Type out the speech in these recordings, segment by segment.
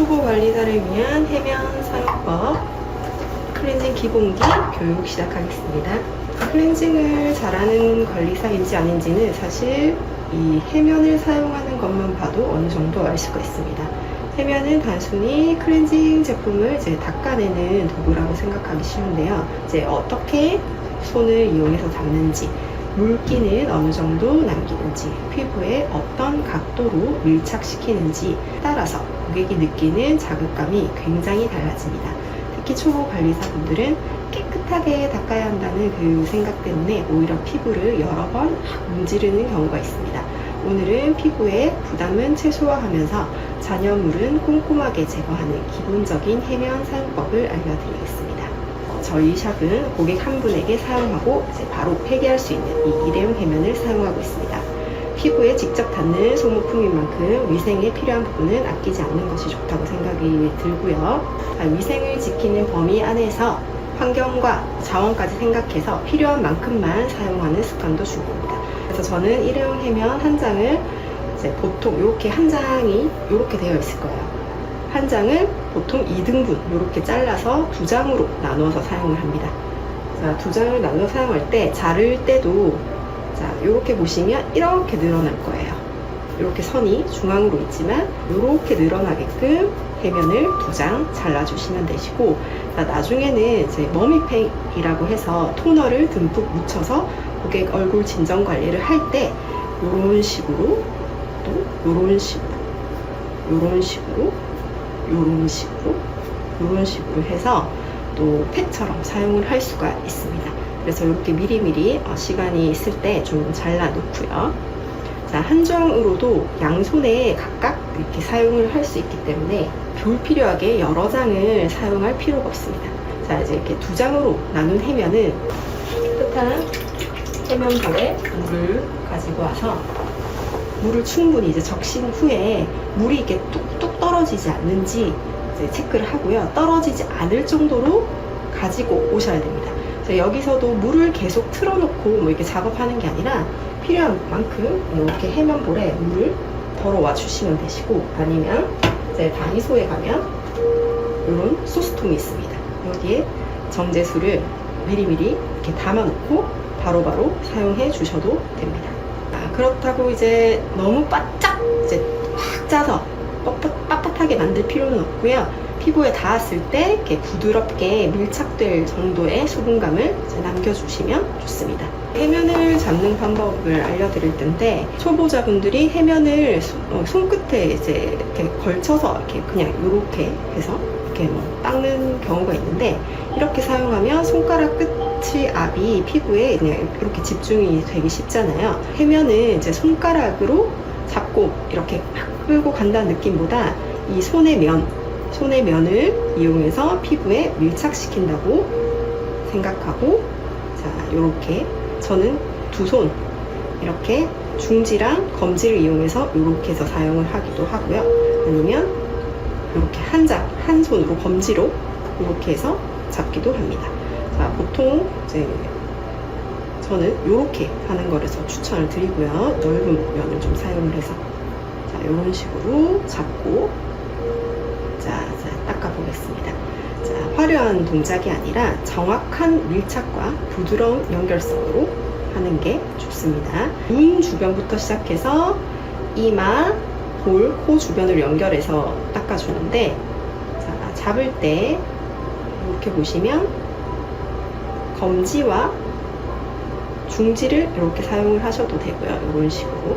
초보 관리자를 위한 해면 사용법 클렌징 기본기 교육 시작하겠습니다. 클렌징을 잘하는 관리사인지 아닌지는 사실 이 해면을 사용하는 것만 봐도 어느 정도 알 수가 있습니다. 해면은 단순히 클렌징 제품을 이제 닦아내는 도구라고 생각하기 쉬운데요. 이제 어떻게 손을 이용해서 닦는지, 물기는 어느 정도 남기는지, 피부에 어떤 각도로 밀착시키는지 따라서 고객이 느끼는 자극감이 굉장히 달라집니다. 특히 초보 관리사분들은 깨끗하게 닦아야 한다는 그 생각 때문에 오히려 피부를 여러 번 문지르는 경우가 있습니다. 오늘은 피부의 부담은 최소화하면서 잔여물은 꼼꼼하게 제거하는 기본적인 해면 사용법을 알려드리겠습니다. 저희 샵은 고객 한 분에게 사용하고 이제 바로 폐기할 수 있는 이 일회용 해면을 사용하고 있습니다. 피부에 직접 닿는 소모품인 만큼 위생에 필요한 부분은 아끼지 않는 것이 좋다고 생각이 들고요. 위생을 지키는 범위 안에서 환경과 자원까지 생각해서 필요한 만큼만 사용하는 습관도 중요합니다. 그래서 저는 일회용 해면 한 장을 이제 보통 이렇게 한 장이 이렇게 되어 있을 거예요. 한 장을 보통 2등분 이렇게 잘라서 두 장으로 나누어서 사용을 합니다. 자, 두 장을 나누어 사용할 때 자를 때도 자, 이렇게 보시면 이렇게 늘어날 거예요. 이렇게 선이 중앙으로 있지만 이렇게 늘어나게끔 해면을 두 장 잘라주시면 되시고, 자, 나중에는 이제 머미팩이라고 해서 토너를 듬뿍 묻혀서 고객 얼굴 진정 관리를 할 때 이런 식으로 또 이런 식으로 이런 식으로 이런 식으로 이런 식으로 해서 또 팩처럼 사용을 할 수가 있습니다. 그래서 이렇게 미리미리 시간이 있을 때 좀 잘라 놓고요. 자, 한 장으로도 양손에 각각 이렇게 사용을 할 수 있기 때문에 불필요하게 여러 장을 사용할 필요가 없습니다. 자, 이제 이렇게 두 장으로 나눈 해면은 깨끗한 해면볼에 물을 가지고 와서 물을 충분히 이제 적신 후에 물이 이렇게 뚝뚝 떨어지지 않는지 이제 체크를 하고요. 떨어지지 않을 정도로 가지고 오셔야 됩니다. 여기서도 물을 계속 틀어놓고 뭐 이렇게 작업하는 게 아니라 필요한 만큼 이렇게 해면볼에 물을 덜어와 주시면 되시고, 아니면 이제 다이소에 가면 이런 소스통이 있습니다. 여기에 정제수를 미리미리 이렇게 담아놓고 바로바로 사용해 주셔도 됩니다. 그렇다고 이제 너무 바짝 이제 확 짜서 빳빳하게 만들 필요는 없고요. 피부에 닿았을 때 이렇게 부드럽게 밀착될 정도의 수분감을 이제 남겨주시면 좋습니다. 해면을 잡는 방법을 알려드릴 텐데, 초보자분들이 해면을 손끝에 이제 이렇게 걸쳐서 이렇게 그냥 이렇게 해서 이렇게 뭐 닦는 경우가 있는데, 이렇게 사용하면 손가락 끝이 앞이 피부에 그냥 이렇게 집중이 되기 쉽잖아요. 해면은 이제 손가락으로 잡고 이렇게 막 끌고 간다는 느낌보다 이 손의 면을 이용해서 피부에 밀착시킨다고 생각하고, 자, 요렇게 저는 두 손 이렇게 중지랑 검지를 이용해서 이렇게 해서 사용을 하기도 하고요. 아니면 이렇게 한 손으로 검지로 이렇게 해서 잡기도 합니다. 자, 보통 이제 저는 이렇게 하는 거라서 추천을 드리고요. 넓은 면을 좀 사용을 해서 자, 이런 식으로 잡고 자, 닦아 보겠습니다. 자, 화려한 동작이 아니라 정확한 밀착과 부드러운 연결성으로 하는 게 좋습니다. 눈 주변부터 시작해서 이마, 볼, 코 주변을 연결해서 닦아주는데, 자, 잡을 때 이렇게 보시면 검지와 중지를 이렇게 사용을 하셔도 되고요. 이런 식으로.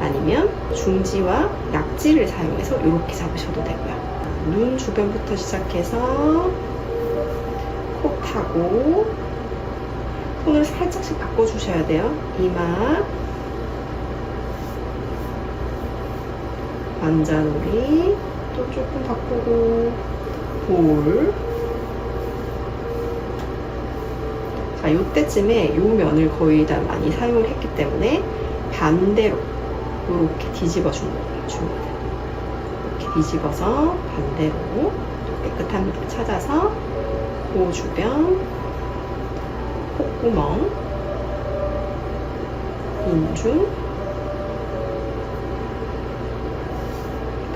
아니면 중지와 약지를 사용해서 이렇게 잡으셔도 되고요. 눈 주변부터 시작해서 콕하고 손을 살짝씩 바꿔주셔야 돼요. 이마, 관자놀이 또 조금 바꾸고, 볼. 자, 요때쯤에 요 면을 거의 다 많이 사용을 했기 때문에 반대로 이렇게 뒤집어 줍니다. 이렇게 뒤집어서 반대로 깨끗한 물을 찾아서 코 주변, 콧구멍, 인중,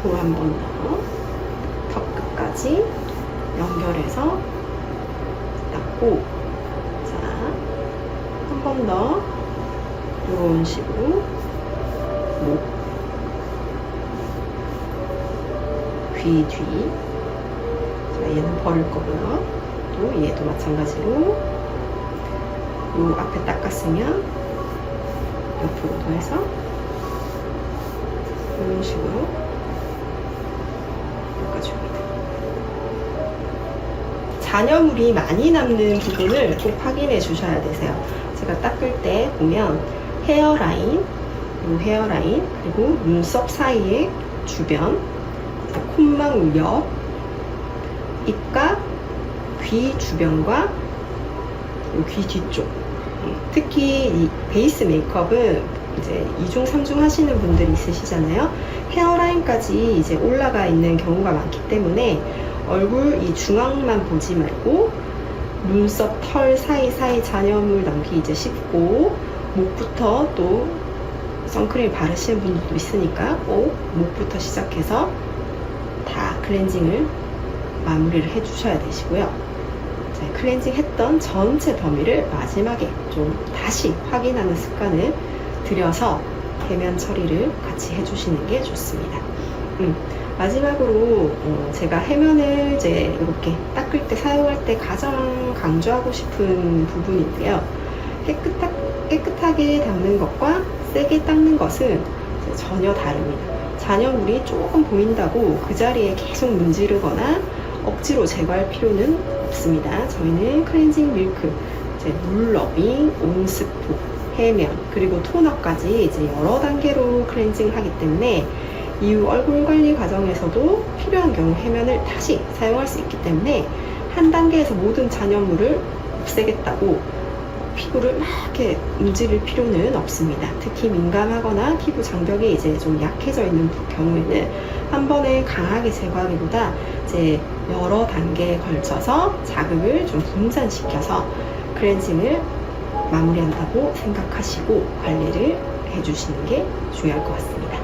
볼 한 번 더, 끝까지 연결해서 닦고, 자, 한 번 더 이런 식으로 목, 귀 뒤. 자, 얘는 버릴 거고요. 또 얘도 마찬가지로 요 앞에 닦았으면 옆으로도 해서 이런 식으로 닦아줍니다. 잔여물이 많이 남는 부분을 꼭 확인해 주셔야 되세요. 제가 닦을 때 보면 헤어라인, 요 헤어라인, 그리고 눈썹 사이의 주변, 콧망울 옆, 입과 귀 주변과 귀 뒤쪽. 특히 이 베이스 메이크업은 이제 2중, 3중 하시는 분들이 있으시잖아요. 헤어라인까지 이제 올라가 있는 경우가 많기 때문에 얼굴 이 중앙만 보지 말고 눈썹 털 사이사이 잔여물 남기 이제 쉽고, 목부터 또 선크림 바르시는 분들도 있으니까 꼭 목부터 시작해서 다 클렌징을 마무리를 해주셔야 되시고요. 자, 클렌징 했던 전체 범위를 마지막에 좀 다시 확인하는 습관을 들여서 대면 처리를 같이 해주시는 게 좋습니다. 마지막으로 제가 해면을 이제 이렇게 닦을 때, 사용할 때 가장 강조하고 싶은 부분인데요. 깨끗하게 닦는 것과 세게 닦는 것은 전혀 다릅니다. 잔여물이 조금 보인다고 그 자리에 계속 문지르거나 억지로 제거할 필요는 없습니다. 저희는 클렌징 밀크, 이제 물 러빙, 온스프, 해면, 그리고 토너까지 이제 여러 단계로 클렌징을 하기 때문에 이후 얼굴 관리 과정에서도 필요한 경우 해면을 다시 사용할 수 있기 때문에 한 단계에서 모든 잔여물을 없애겠다고 피부를 막 이렇게 문지를 필요는 없습니다. 특히 민감하거나 피부 장벽이 이제 좀 약해져 있는 경우에는 한 번에 강하게 제거하기보다 이제 여러 단계에 걸쳐서 자극을 좀 분산시켜서 클렌징을 마무리한다고 생각하시고 관리를 해주시는 게 중요할 것 같습니다.